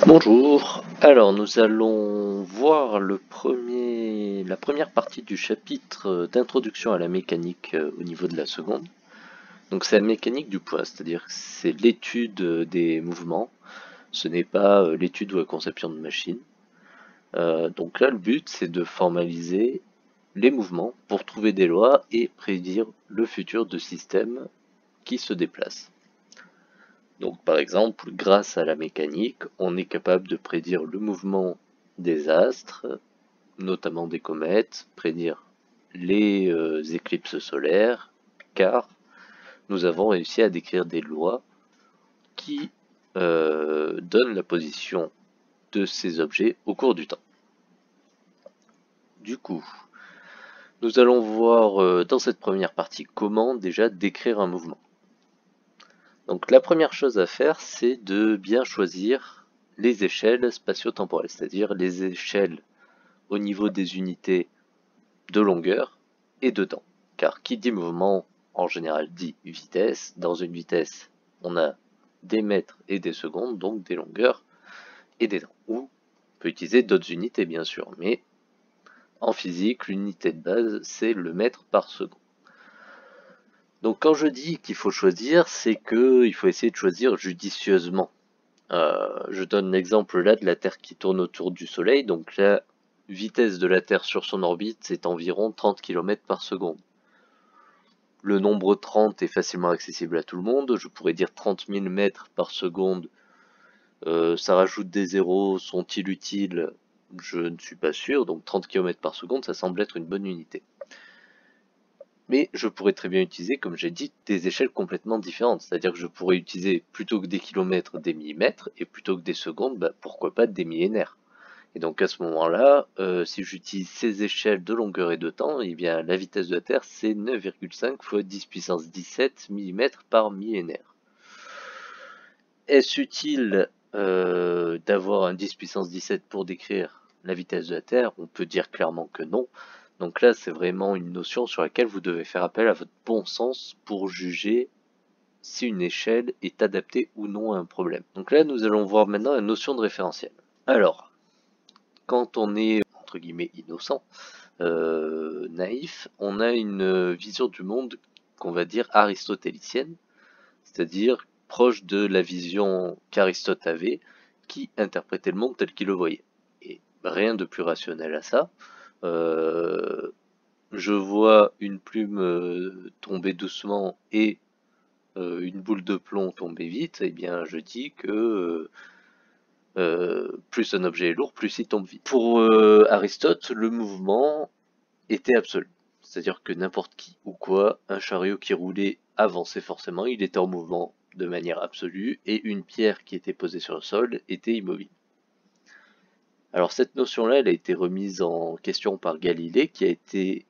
Bonjour, alors nous allons voir la première partie du chapitre d'introduction à la mécanique au niveau de la seconde. Donc c'est la mécanique du poids, c'est-à-dire que c'est l'étude des mouvements, ce n'est pas l'étude ou la conception de machine. Donc là le but c'est de formaliser les mouvements pour trouver des lois et prédire le futur de systèmes qui se déplacent. Donc par exemple, grâce à la mécanique, on est capable de prédire le mouvement des astres, notamment des comètes, prédire les éclipses solaires, car nous avons réussi à décrire des lois qui donnent la position de ces objets au cours du temps. Du coup, nous allons voir dans cette première partie comment déjà décrire un mouvement. Donc la première chose à faire, c'est de bien choisir les échelles spatio-temporelles, c'est-à-dire les échelles au niveau des unités de longueur et de temps. Car qui dit mouvement, en général, dit vitesse. Dans une vitesse, on a des mètres et des secondes, donc des longueurs et des temps. Ou on peut utiliser d'autres unités, bien sûr, mais en physique, l'unité de base, c'est le mètre par seconde. Donc quand je dis qu'il faut choisir, c'est qu'il faut essayer de choisir judicieusement. Je donne l'exemple là de la Terre qui tourne autour du Soleil, donc la vitesse de la Terre sur son orbite, c'est environ 30 km par seconde. Le nombre 30 est facilement accessible à tout le monde, je pourrais dire 30 000 mètres par seconde, ça rajoute des zéros, sont-ils utiles? Je ne suis pas sûr, donc 30 km par seconde, ça semble être une bonne unité. Mais je pourrais très bien utiliser, comme j'ai dit, des échelles complètement différentes. C'est-à-dire que je pourrais utiliser, plutôt que des kilomètres, des millimètres, et plutôt que des secondes, pourquoi pas des millénaires. Et donc à ce moment-là, si j'utilise ces échelles de longueur et de temps, eh bien la vitesse de la Terre, c'est 9,5 fois 10 puissance 17 mm par millénaire. Est-ce utile d'avoir un 10 puissance 17 pour décrire la vitesse de la Terre? On peut dire clairement que non. Donc là, c'est vraiment une notion sur laquelle vous devez faire appel à votre bon sens pour juger si une échelle est adaptée ou non à un problème. Donc là, nous allons voir maintenant la notion de référentiel. Alors, quand on est, entre guillemets, innocent, naïf, on a une vision du monde qu'on va dire aristotélicienne, c'est-à-dire proche de la vision qu'Aristote avait, qui interprétait le monde tel qu'il le voyait. Et rien de plus rationnel à ça. Je vois une plume tomber doucement et une boule de plomb tomber vite, et bien je dis que plus un objet est lourd, plus il tombe vite. Pour Aristote, le mouvement était absolu. C'est-à-dire que n'importe qui ou quoi, un chariot qui roulait avançait forcément, il était en mouvement de manière absolue, et une pierre qui était posée sur le sol était immobile. Alors cette notion-là, elle a été remise en question par Galilée, qui était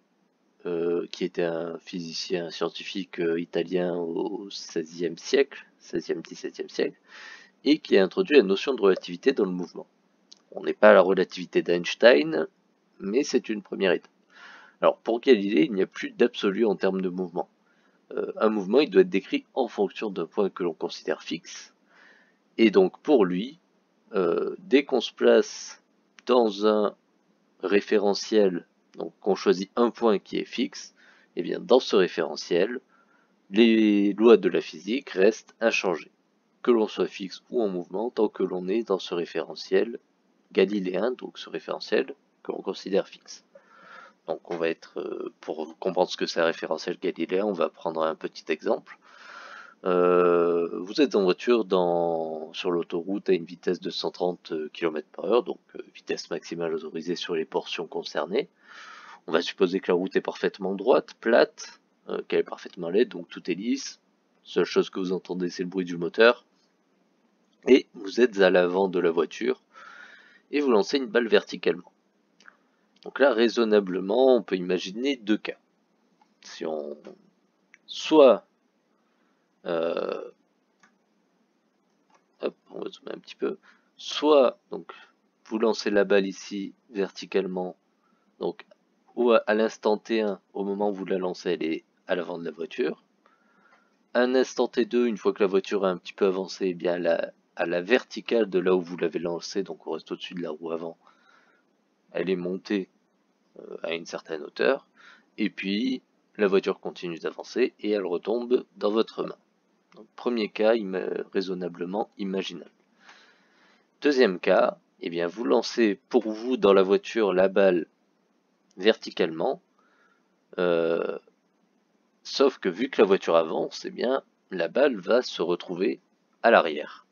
un physicien, un scientifique italien au XVIe siècle, XVIe-XVIIe siècle, et qui a introduit la notion de relativité dans le mouvement. On n'est pas à la relativité d'Einstein, mais c'est une première étape. Alors pour Galilée, il n'y a plus d'absolu en termes de mouvement. Un mouvement, il doit être décrit en fonction d'un point que l'on considère fixe. Et donc pour lui, dès qu'on se place dans un référentiel, donc qu'on choisit un point qui est fixe, et bien dans ce référentiel, les lois de la physique restent inchangées. Que l'on soit fixe ou en mouvement, tant que l'on est dans ce référentiel galiléen, donc ce référentiel que l'on considère fixe. Donc on va être, pour comprendre ce que c'est un référentiel galiléen, on va prendre un petit exemple. Vous êtes en voiture sur l'autoroute à une vitesse de 130 km/h, donc vitesse maximale autorisée sur les portions concernées. On va supposer que la route est parfaitement droite, plate, qu'elle est parfaitement laide, donc tout est lisse. Seule chose que vous entendez, c'est le bruit du moteur. Et vous êtes à l'avant de la voiture et vous lancez une balle verticalement. Donc là, raisonnablement, on peut imaginer deux cas. Si on soit on va zoomer un petit peu. Soit donc vous lancez la balle ici verticalement, donc ou à l'instant T1, au moment où vous la lancez, elle est à l'avant de la voiture. À un instant T2, une fois que la voiture a un petit peu avancé, eh bien à la verticale de là où vous l'avez lancée, donc on reste au-dessus de la roue avant, elle est montée à une certaine hauteur, et puis la voiture continue d'avancer et elle retombe dans votre main. Donc, premier cas raisonnablement imaginable. Deuxième cas, eh bien, vous lancez pour vous dans la voiture la balle verticalement, sauf que vu que la voiture avance, eh bien, la balle va se retrouver à l'arrière.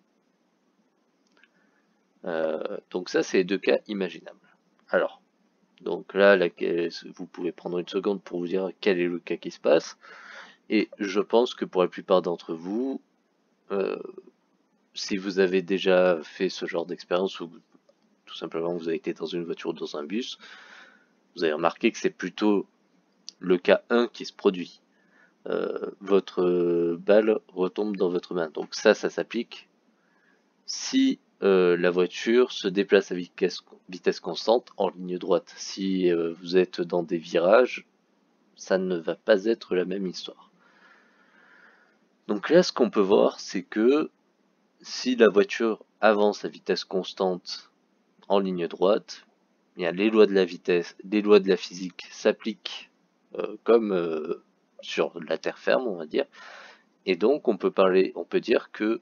Donc ça, c'est les deux cas imaginables. Alors, donc là, vous pouvez prendre une seconde pour vous dire quel est le cas qui se passe. Et je pense que pour la plupart d'entre vous, si vous avez déjà fait ce genre d'expérience ou tout simplement vous avez été dans une voiture ou dans un bus, vous avez remarqué que c'est plutôt le cas 1 qui se produit. Votre balle retombe dans votre main. Donc ça s'applique si la voiture se déplace à vitesse constante en ligne droite. Si vous êtes dans des virages, ça ne va pas être la même histoire. Donc là, ce qu'on peut voir, c'est que si la voiture avance à vitesse constante en ligne droite, bien, les lois de la vitesse, les lois de la physique s'appliquent comme sur la terre ferme, on va dire. Et donc on peut dire que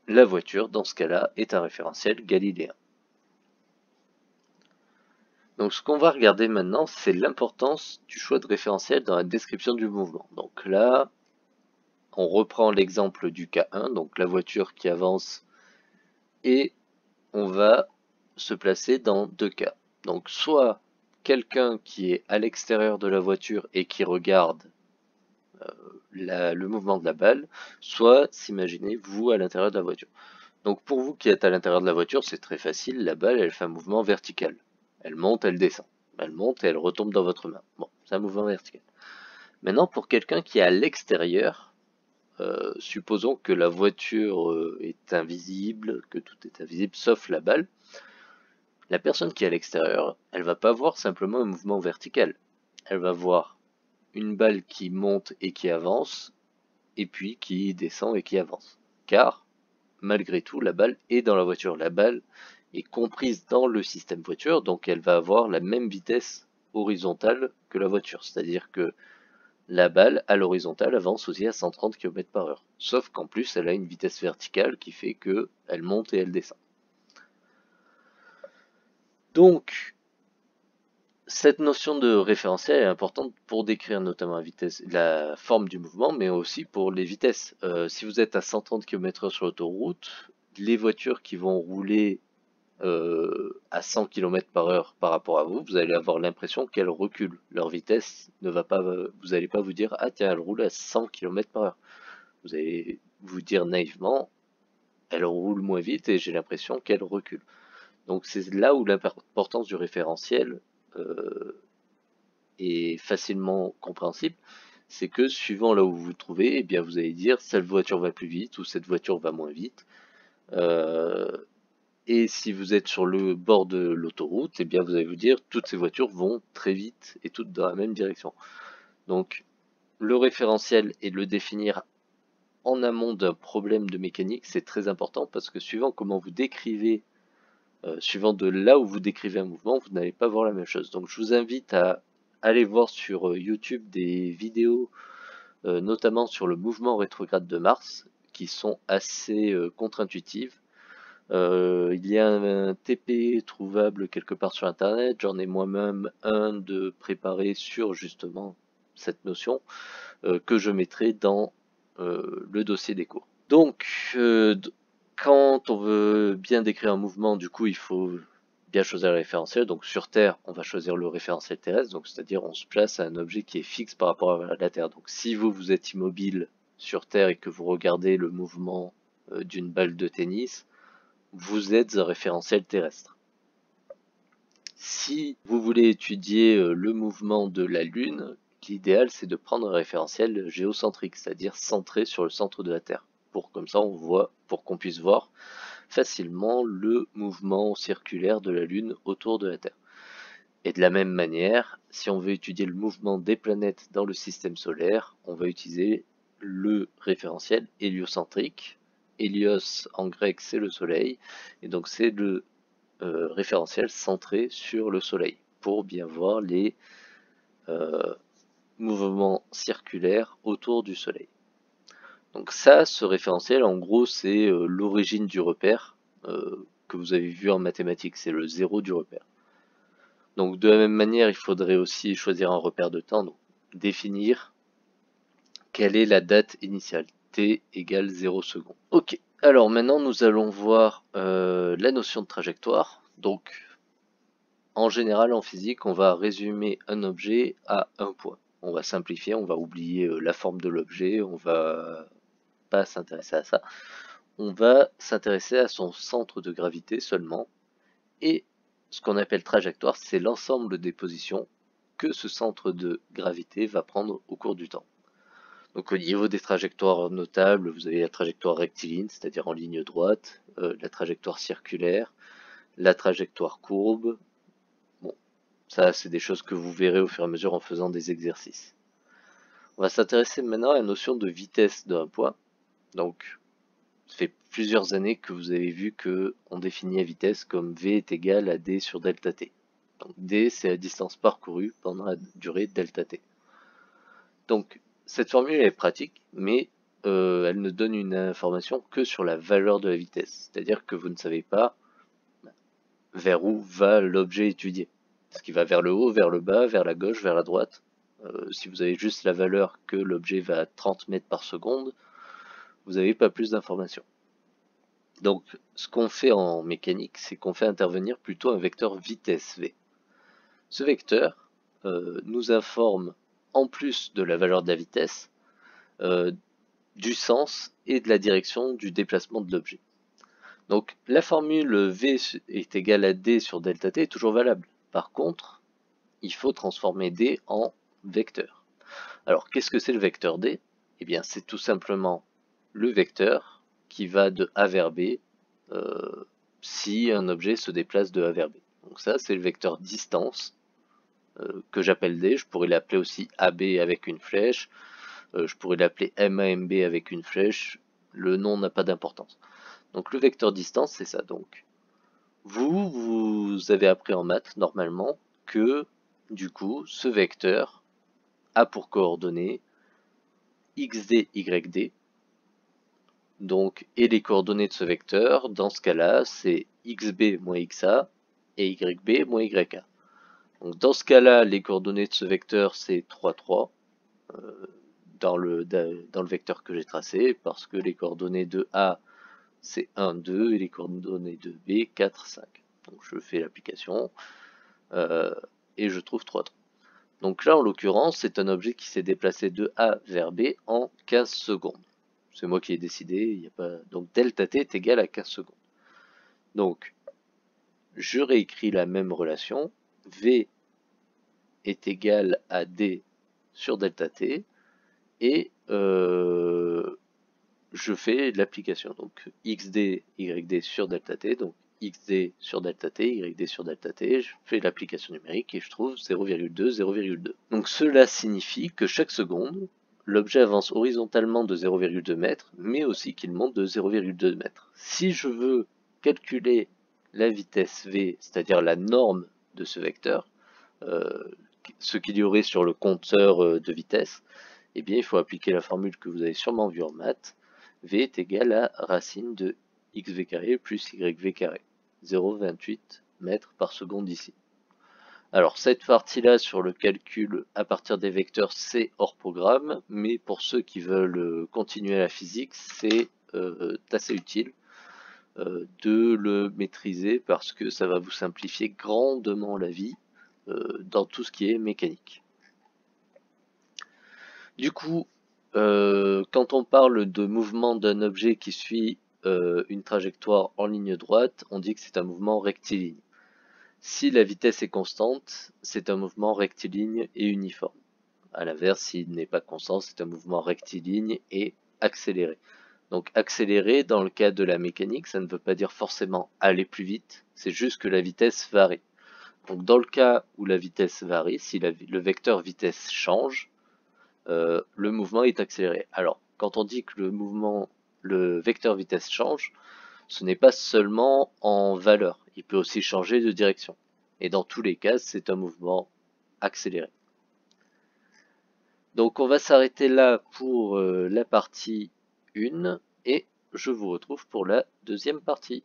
la voiture, dans ce cas-là, est un référentiel galiléen. Donc ce qu'on va regarder maintenant, c'est l'importance du choix de référentiel dans la description du mouvement. Donc là, on reprend l'exemple du cas 1, donc la voiture qui avance, et on va se placer dans deux cas. Donc soit quelqu'un qui est à l'extérieur de la voiture et qui regarde le mouvement de la balle, soit s'imaginer vous à l'intérieur de la voiture. Donc pour vous qui êtes à l'intérieur de la voiture, c'est très facile, la balle elle fait un mouvement vertical. Elle monte, elle descend. Elle monte et elle retombe dans votre main. Bon, c'est un mouvement vertical. Maintenant pour quelqu'un qui est à l'extérieur, supposons que la voiture est invisible, que tout est invisible sauf la balle. La personne qui est à l'extérieur, elle va pas voir simplement un mouvement vertical. Elle va voir une balle qui monte et qui avance, et puis qui descend et qui avance. Car, malgré tout, la balle est dans la voiture. La balle est comprise dans le système voiture, donc elle va avoir la même vitesse horizontale que la voiture. C'est-à-dire que la balle, à l'horizontale, avance aussi à 130 km/h. Sauf qu'en plus, elle a une vitesse verticale qui fait qu'elle monte et elle descend. Donc, cette notion de référentiel est importante pour décrire notamment la forme du mouvement, mais aussi pour les vitesses. Si vous êtes à 130 km/h sur l'autoroute, les voitures qui vont rouler à 100 km/h par rapport à vous, vous allez avoir l'impression qu'elles reculent. Leur vitesse ne va pas, vous n'allez pas vous dire, ah tiens, elle roule à 100 km/h. Vous allez vous dire naïvement, elle roule moins vite et j'ai l'impression qu'elle recule. Donc c'est là où l'importance du référentiel est facilement compréhensible, c'est que suivant là où vous vous trouvez, eh bien vous allez dire cette voiture va plus vite ou cette voiture va moins vite. Et si vous êtes sur le bord de l'autoroute, eh bien vous allez vous dire toutes ces voitures vont très vite et toutes dans la même direction. Donc le référentiel et le définir en amont d'un problème de mécanique, c'est très important parce que suivant comment vous décrivez, suivant de là où vous décrivez un mouvement, vous n'allez pas voir la même chose. Donc je vous invite à aller voir sur YouTube des vidéos, notamment sur le mouvement rétrograde de Mars, qui sont assez contre-intuitives. Il y a un TP trouvable quelque part sur internet, j'en ai moi-même un de préparé sur justement cette notion, que je mettrai dans le dossier des cours. Donc, quand on veut bien décrire un mouvement, du coup, il faut bien choisir le référentiel. Donc sur Terre, on va choisir le référentiel terrestre, donc c'est-à-dire on se place à un objet qui est fixe par rapport à la Terre. Donc si vous êtes immobile sur Terre et que vous regardez le mouvement d'une balle de tennis, vous êtes un référentiel terrestre. Si vous voulez étudier le mouvement de la Lune, l'idéal c'est de prendre un référentiel géocentrique, c'est-à-dire centré sur le centre de la Terre, pour comme ça pour qu'on puisse voir facilement le mouvement circulaire de la Lune autour de la Terre. Et de la même manière, si on veut étudier le mouvement des planètes dans le système solaire, on va utiliser le référentiel héliocentrique. Hélios en grec c'est le soleil, et donc c'est le référentiel centré sur le soleil, pour bien voir les mouvements circulaires autour du soleil. Donc ça, ce référentiel, en gros, c'est l'origine du repère que vous avez vu en mathématiques, c'est le zéro du repère. Donc de la même manière, il faudrait aussi choisir un repère de temps, donc définir quelle est la date initiale, t égale 0 secondes. Ok, alors maintenant nous allons voir la notion de trajectoire. Donc en général en physique, on va résumer un objet à un point. On va simplifier, on va oublier la forme de l'objet, on va pas s'intéresser à ça. On va s'intéresser à son centre de gravité seulement. Et ce qu'on appelle trajectoire, c'est l'ensemble des positions que ce centre de gravité va prendre au cours du temps. Donc au niveau des trajectoires notables, vous avez la trajectoire rectiligne, c'est-à-dire en ligne droite, la trajectoire circulaire, la trajectoire courbe. Bon, ça c'est des choses que vous verrez au fur et à mesure en faisant des exercices. On va s'intéresser maintenant à la notion de vitesse d'un point. Donc ça fait plusieurs années que vous avez vu qu'on définit la vitesse comme v est égal à d sur delta t. Donc d c'est la distance parcourue pendant la durée delta t. Donc cette formule est pratique, mais elle ne donne une information que sur la valeur de la vitesse. C'est-à-dire que vous ne savez pas vers où va l'objet étudié. Est-ce qu'il va vers le haut, vers le bas, vers la gauche, vers la droite? Si vous avez juste la valeur que l'objet va à 30 mètres par seconde, vous n'avez pas plus d'informations. Donc ce qu'on fait en mécanique, c'est qu'on fait intervenir plutôt un vecteur vitesse v. Ce vecteur nous informe, en plus de la valeur de la vitesse, du sens et de la direction du déplacement de l'objet. Donc la formule v est égale à d sur delta t est toujours valable. Par contre, il faut transformer d en vecteur. Alors qu'est-ce que c'est le vecteur d? Eh bien c'est tout simplement le vecteur qui va de A vers B si un objet se déplace de A vers B. Donc ça c'est le vecteur distance que j'appelle d. Je pourrais l'appeler aussi AB avec une flèche. Je pourrais l'appeler MAMB avec une flèche. Le nom n'a pas d'importance. Donc le vecteur distance c'est ça. Donc vous avez appris en maths normalement que du coup ce vecteur a pour coordonnées xd, yd. Donc, et les coordonnées de ce vecteur, dans ce cas-là, c'est xb moins xa et yb moins yk. Donc, dans ce cas-là, les coordonnées de ce vecteur, c'est 3, 3 dans le vecteur que j'ai tracé, parce que les coordonnées de A, c'est 1, 2, et les coordonnées de B, 4, 5. Donc, je fais l'application, et je trouve 3, 3. Donc là, en l'occurrence, c'est un objet qui s'est déplacé de A vers B en 15 secondes. C'est moi qui ai décidé, il n'y a pas... Donc delta t est égal à 15 secondes. Donc, je réécris la même relation. V est égal à D sur delta t. Et je fais l'application. Donc xd, yd sur delta t. Donc xd sur delta t, yd sur delta t. Je fais l'application numérique et je trouve 0,2, 0,2. Donc cela signifie que chaque seconde, l'objet avance horizontalement de 0,2 m, mais aussi qu'il monte de 0,2 m. Si je veux calculer la vitesse v, c'est-à-dire la norme de ce vecteur, ce qu'il y aurait sur le compteur de vitesse, eh bien il faut appliquer la formule que vous avez sûrement vue en maths. V est égal à racine de xv carré plus yv carré, 0,28 mètres par seconde ici. Alors cette partie-là sur le calcul à partir des vecteurs, c'est hors programme, mais pour ceux qui veulent continuer la physique, c'est assez utile de le maîtriser parce que ça va vous simplifier grandement la vie dans tout ce qui est mécanique. Du coup, quand on parle de mouvement d'un objet qui suit une trajectoire en ligne droite, on dit que c'est un mouvement rectiligne. Si la vitesse est constante, c'est un mouvement rectiligne et uniforme. A l'inverse, s'il n'est pas constant, c'est un mouvement rectiligne et accéléré. Donc accéléré, dans le cas de la mécanique, ça ne veut pas dire forcément aller plus vite, c'est juste que la vitesse varie. Donc dans le cas où la vitesse varie, si le vecteur vitesse change, le mouvement est accéléré. Alors, quand on dit que le mouvement le vecteur vitesse change, ce n'est pas seulement en valeur, il peut aussi changer de direction. Et dans tous les cas, c'est un mouvement accéléré. Donc on va s'arrêter là pour la partie 1 et je vous retrouve pour la deuxième partie.